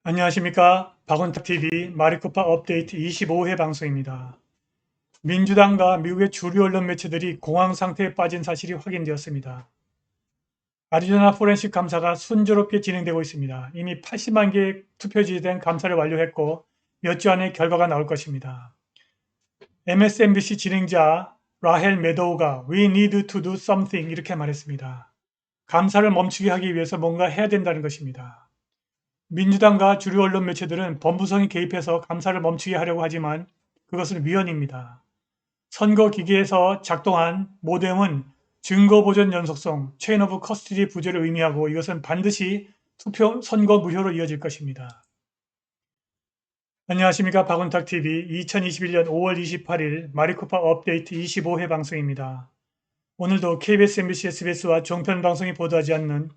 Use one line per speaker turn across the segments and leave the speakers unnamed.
안녕하십니까. 박원탁TV 마리코파 업데이트 25회 방송입니다. 민주당과 미국의 주류 언론 매체들이 공황 상태에 빠진 사실이 확인되었습니다. 아리조나 포렌식 감사가 순조롭게 진행되고 있습니다. 이미 80만 개의 투표지에 대한 감사를 완료했고 몇 주 안에 결과가 나올 것입니다. MSNBC 진행자 라헬 메도우가 We need to do something 이렇게 말했습니다. 감사를 멈추게 하기 위해서 뭔가 해야 된다는 것입니다. 민주당과 주류 언론 매체들은 범부성이 개입해서 감사를 멈추게 하려고 하지만 그것은 위헌입니다. 선거기계에서 작동한 모뎀은 증거보전 연속성, 체인 오브 커스터디 부재를 의미하고 이것은 반드시 선거 무효로 이어질 것입니다. 안녕하십니까. 박원탁TV 2021년 5월 28일 마리코파 업데이트 25회 방송입니다. 오늘도 KBS, MBC, SBS와 종편 방송이 보도하지 않는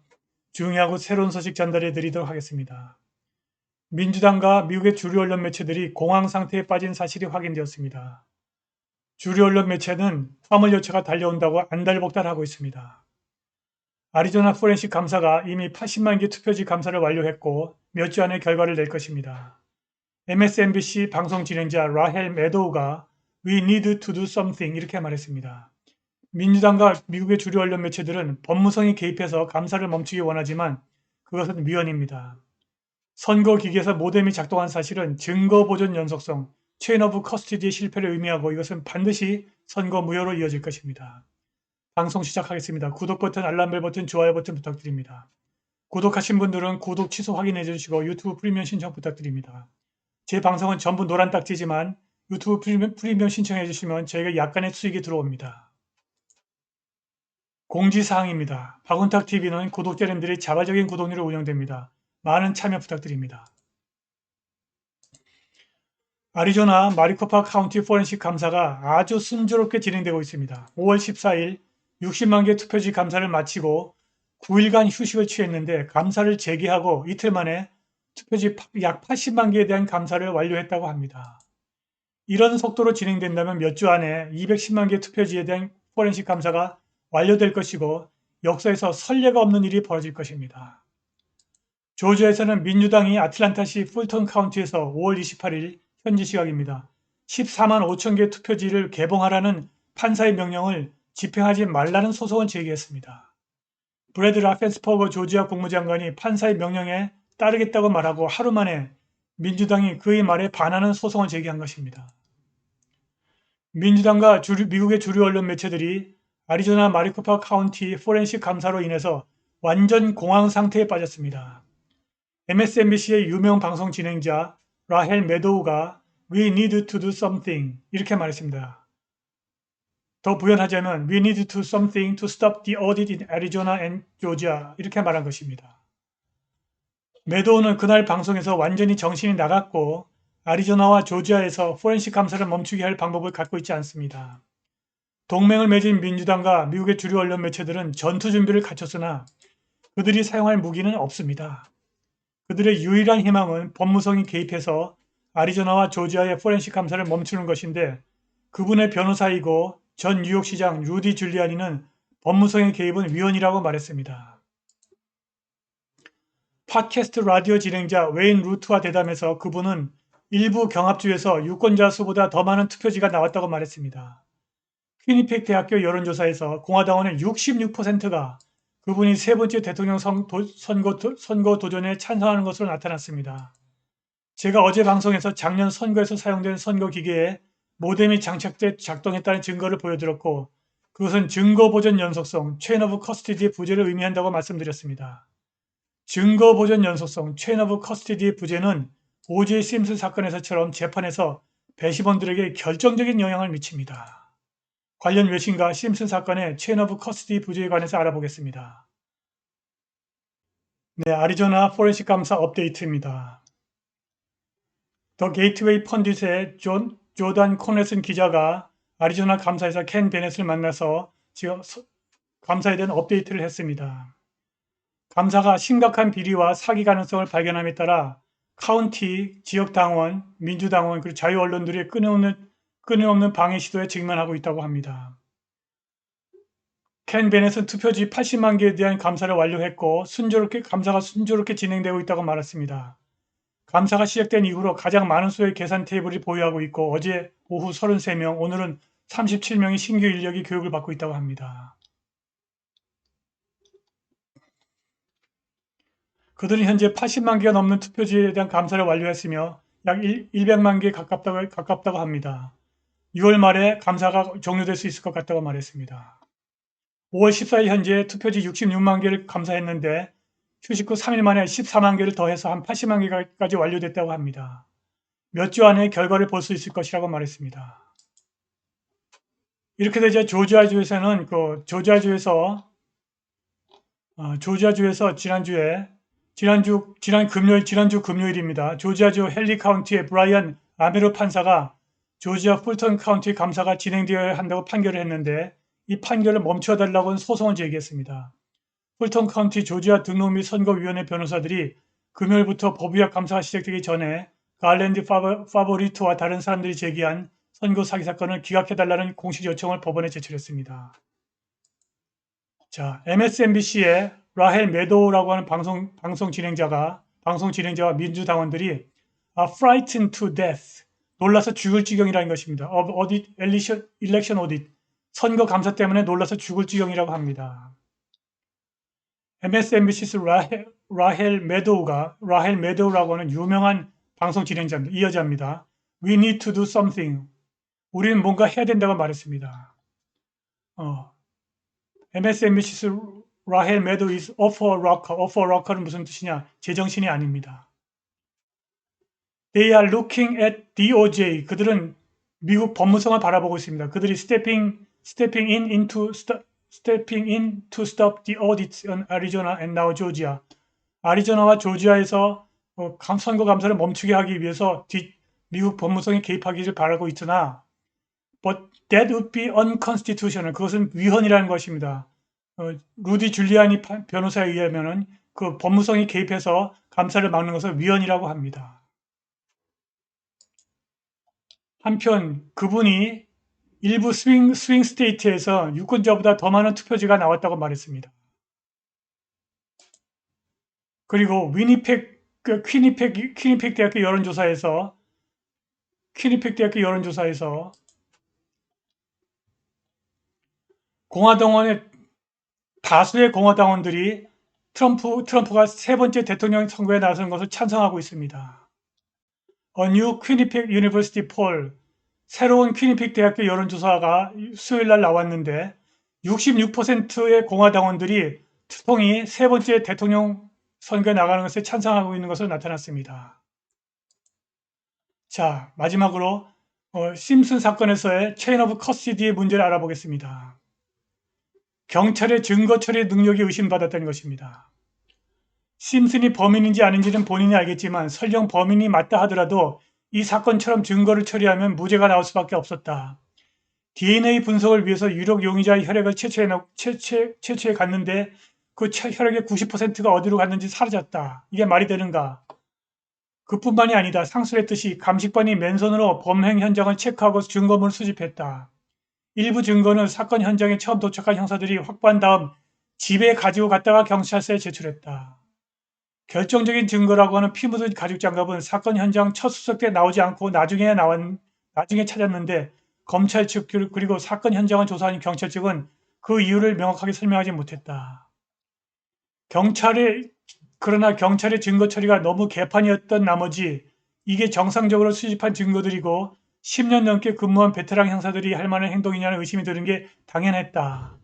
중요하고 새로운 소식 전달해 드리도록 하겠습니다. 민주당과 미국의 주류 언론 매체들이 공황 상태에 빠진 사실이 확인되었습니다. 주류 언론 매체는 화물 열차가 달려온다고 안달복달하고 있습니다. 아리조나 포렌식 감사가 이미 80만 개 투표지 감사를 완료했고 몇 주 안에 결과를 낼 것입니다. MSNBC 방송 진행자 라헬 메도우가 We need to do something 이렇게 말했습니다. 민주당과 미국의 주류 언론 매체들은 법무성이 개입해서 감사를 멈추기 원하지만 그것은 위헌입니다. 선거기계에서 모뎀이 작동한 사실은 증거보존 연속성, 체인 오브 커스티디의 실패를 의미하고 이것은 반드시 선거 무효로 이어질 것입니다. 방송 시작하겠습니다. 구독 버튼, 알람벨 버튼, 좋아요 버튼 부탁드립니다. 구독하신 분들은 구독 취소 확인해 주시고 유튜브 프리미엄 신청 부탁드립니다. 제 방송은 전부 노란 딱지지만 유튜브 프리미엄 신청해 주시면 저희가 약간의 수익이 들어옵니다. 공지사항입니다. 박원탁TV는 구독자님들이 자발적인 구독료로 운영됩니다. 많은 참여 부탁드립니다. 아리조나 마리코파 카운티 포렌식 감사가 아주 순조롭게 진행되고 있습니다. 5월 14일 60만 개 투표지 감사를 마치고 9일간 휴식을 취했는데 감사를 재개하고 이틀 만에 투표지 약 80만 개에 대한 감사를 완료했다고 합니다. 이런 속도로 진행된다면 몇 주 안에 210만 개 투표지에 대한 포렌식 감사가 완료될 것이고 역사에서 선례가 없는 일이 벌어질 것입니다. 조지아에서는 민주당이 아틀란타시 풀턴 카운티에서 5월 28일 현지 시각입니다. 14만 5천 개 투표지를 개봉하라는 판사의 명령을 집행하지 말라는 소송을 제기했습니다. 브래드 라펜스퍼거 조지아 국무장관이 판사의 명령에 따르겠다고 말하고 하루 만에 민주당이 그의 말에 반하는 소송을 제기한 것입니다. 민주당과 미국의 주류 언론 매체들이 아리조나 마리코파 카운티 포렌식 감사로 인해서 완전 공황 상태에 빠졌습니다. MSNBC의 유명 방송 진행자 라헬 메도우가 We need to do something 이렇게 말했습니다. 더 부연하자면 We need to do something to stop the audit in Arizona and Georgia 이렇게 말한 것입니다. 메도우는 그날 방송에서 완전히 정신이 나갔고 아리조나와 조지아에서 포렌식 감사를 멈추게 할 방법을 갖고 있지 않습니다. 동맹을 맺은 민주당과 미국의 주류 언론 매체들은 전투 준비를 갖췄으나 그들이 사용할 무기는 없습니다. 그들의 유일한 희망은 법무성이 개입해서 아리조나와 조지아의 포렌식 감사를 멈추는 것인데 그분의 변호사이고 전 뉴욕시장 루디 줄리아니는 법무성의 개입은 위헌이라고 말했습니다. 팟캐스트 라디오 진행자 웨인 루트와 대담해서 그분은 일부 경합주에서 유권자 수보다 더 많은 투표지가 나왔다고 말했습니다. 퀴니펙 대학교 여론조사에서 공화당원의 66%가 그분이 세 번째 대통령 선거 도전에 찬성하는 것으로 나타났습니다. 제가 어제 방송에서 작년 선거에서 사용된 선거기계에 모뎀이 장착돼 작동했다는 증거를 보여드렸고 그것은 증거보전 연속성, 체인 오브 커스티디의 부재를 의미한다고 말씀드렸습니다. 증거보전 연속성, 체인 오브 커스티디의 부재는 오제이 심슨 사건에서처럼 재판에서 배심원들에게 결정적인 영향을 미칩니다. 관련 외신과 심슨 사건의 체인 오브 커스티 부재에 관해서 알아보겠습니다. 네, 아리조나 포렌식 감사 업데이트입니다. 더 게이트웨이 펀딧의 조단 코넷슨 기자가 아리조나 감사에서 켄 베넷을 만나서 지금 감사에 대한 업데이트를 했습니다. 감사가 심각한 비리와 사기 가능성을 발견함에 따라 카운티, 지역당원, 민주당원 그리고 자유언론들의 끊임없는 방해 시도에 직면하고 있다고 합니다. 켄 베넷은 투표지 80만 개에 대한 감사를 완료했고 감사가 순조롭게 진행되고 있다고 말했습니다. 감사가 시작된 이후로 가장 많은 수의 계산 테이블을 보유하고 있고 어제 오후 33명, 오늘은 37명의 신규 인력이 교육을 받고 있다고 합니다. 그들은 현재 80만 개가 넘는 투표지에 대한 감사를 완료했으며 약 100만 개에 가깝다고 합니다. 6월 말에 감사가 종료될 수 있을 것 같다고 말했습니다. 5월 14일 현재 투표지 66만 개를 감사했는데 휴식 후 3일 만에 14만 개를 더해서 한 80만 개까지 완료됐다고 합니다. 몇 주 안에 결과를 볼 수 있을 것이라고 말했습니다. 이렇게 되자 조지아주에서는 조지아주에서 지난주 금요일입니다. 조지아주 헨리 카운티의 브라이언 아메로 판사가 조지아 풀턴 카운티 감사가 진행되어야 한다고 판결을 했는데 이 판결을 멈춰달라고 소송을 제기했습니다. 풀턴 카운티 조지아 등록 및 선거위원회 변호사들이 금요일부터 법의학 감사가 시작되기 전에 갈랜드 파보리토와 다른 사람들이 제기한 선거 사기 사건을 기각해달라는 공식 요청을 법원에 제출했습니다. 자, MSNBC의 라헬 메도우라고 하는 방송 진행자와 민주당원들이 frightened to death, 놀라서 죽을 지경이라는 것입니다. election audit, 선거 감사 때문에 놀라서 죽을 지경이라고 합니다. MSNBC의 라헬 메도우라고 하는 유명한 방송 진행자입니다. 이 여자입니다. We need to do something. 우리는 뭔가 해야 된다고 말했습니다. MSNBC의 라헬 메도우 is off a rocker. off a rocker는 무슨 뜻이냐? 제정신이 아닙니다. They are looking at DOJ. 그들은 미국 법무성을 바라보고 있습니다. 그들이 stepping in to stop the audits in Arizona and now Georgia. 아리조나와 조지아에서 선거 감사를 멈추게 하기 위해서 미국 법무성이 개입하기를 바라고 있으나 but that would be unconstitutional. 그것은 위헌이라는 것입니다. 루디 줄리아니 변호사에 의하면은 그 법무성이 개입해서 감사를 막는 것은 위헌이라고 합니다. 한편 그분이 일부 스윙 스테이트에서 유권자보다 더 많은 투표지가 나왔다고 말했습니다. 그리고 퀴니펙 대학교 여론조사에서 공화당원의 다수의 공화당원들이 트럼프가 세 번째 대통령 선거에 나서는 것을 찬성하고 있습니다. A new Quinnipiac University poll, 새로운 퀴니픽 대학교 여론조사가 수요일 날 나왔는데 66%의 공화당원들이 트럼프가 세 번째 대통령 선거에 나가는 것에 찬성하고 있는 것으로 나타났습니다. 자, 마지막으로 심슨 사건에서의 체인 오브 커스디의 문제를 알아보겠습니다. 경찰의 증거 처리 능력이 의심받았다는 것입니다. 심슨이 범인인지 아닌지는 본인이 알겠지만 설령 범인이 맞다 하더라도 이 사건처럼 증거를 처리하면 무죄가 나올 수밖에 없었다. DNA 분석을 위해서 유력 용의자의 혈액을 채취해 갔는데 그 혈액의 90%가 어디로 갔는지 사라졌다. 이게 말이 되는가? 그뿐만이 아니다. 상술했듯이 감식반이 맨손으로 범행 현장을 체크하고 증거물을 수집했다. 일부 증거는 사건 현장에 처음 도착한 형사들이 확보한 다음 집에 가지고 갔다가 경찰서에 제출했다. 결정적인 증거라고 하는 피 묻은 가죽 장갑은 사건 현장 첫 수색 때 나오지 않고 나중에 찾았는데 검찰 측 그리고 사건 현장을 조사한 경찰 측은 그 이유를 명확하게 설명하지 못했다. 그러나 경찰의 증거 처리가 너무 개판이었던 나머지 이게 정상적으로 수집한 증거들이고 10년 넘게 근무한 베테랑 형사들이 할 만한 행동이냐는 의심이 드는 게 당연했다.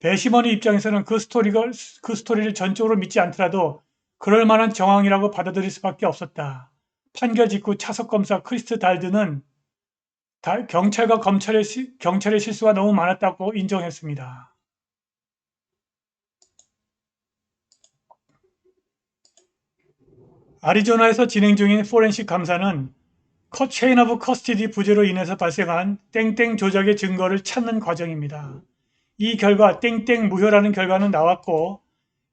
배심원의 입장에서는 그 스토리를 전적으로 믿지 않더라도 그럴 만한 정황이라고 받아들일 수밖에 없었다. 판결 직후 차석검사 크리스트 달드는 경찰과 경찰의 실수가 너무 많았다고 인정했습니다. 아리조나에서 진행 중인 포렌식 감사는 체인 오브 커스티디 부재로 인해서 발생한 땡땡 조작의 증거를 찾는 과정입니다. 이 결과 땡땡 무효라는 결과는 나왔고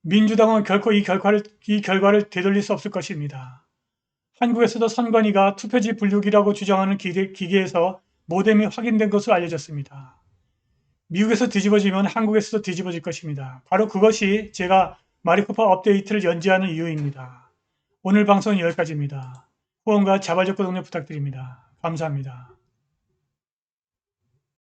민주당은 결코 이 결과를 되돌릴 수 없을 것입니다. 한국에서도 선관위가 투표지 분류기라고 주장하는 기계에서 모뎀이 확인된 것으로 알려졌습니다. 미국에서 뒤집어지면 한국에서도 뒤집어질 것입니다. 바로 그것이 제가 마리코파 업데이트를 연재하는 이유입니다. 오늘 방송은 여기까지입니다. 후원과 자발적 구독력 부탁드립니다. 감사합니다.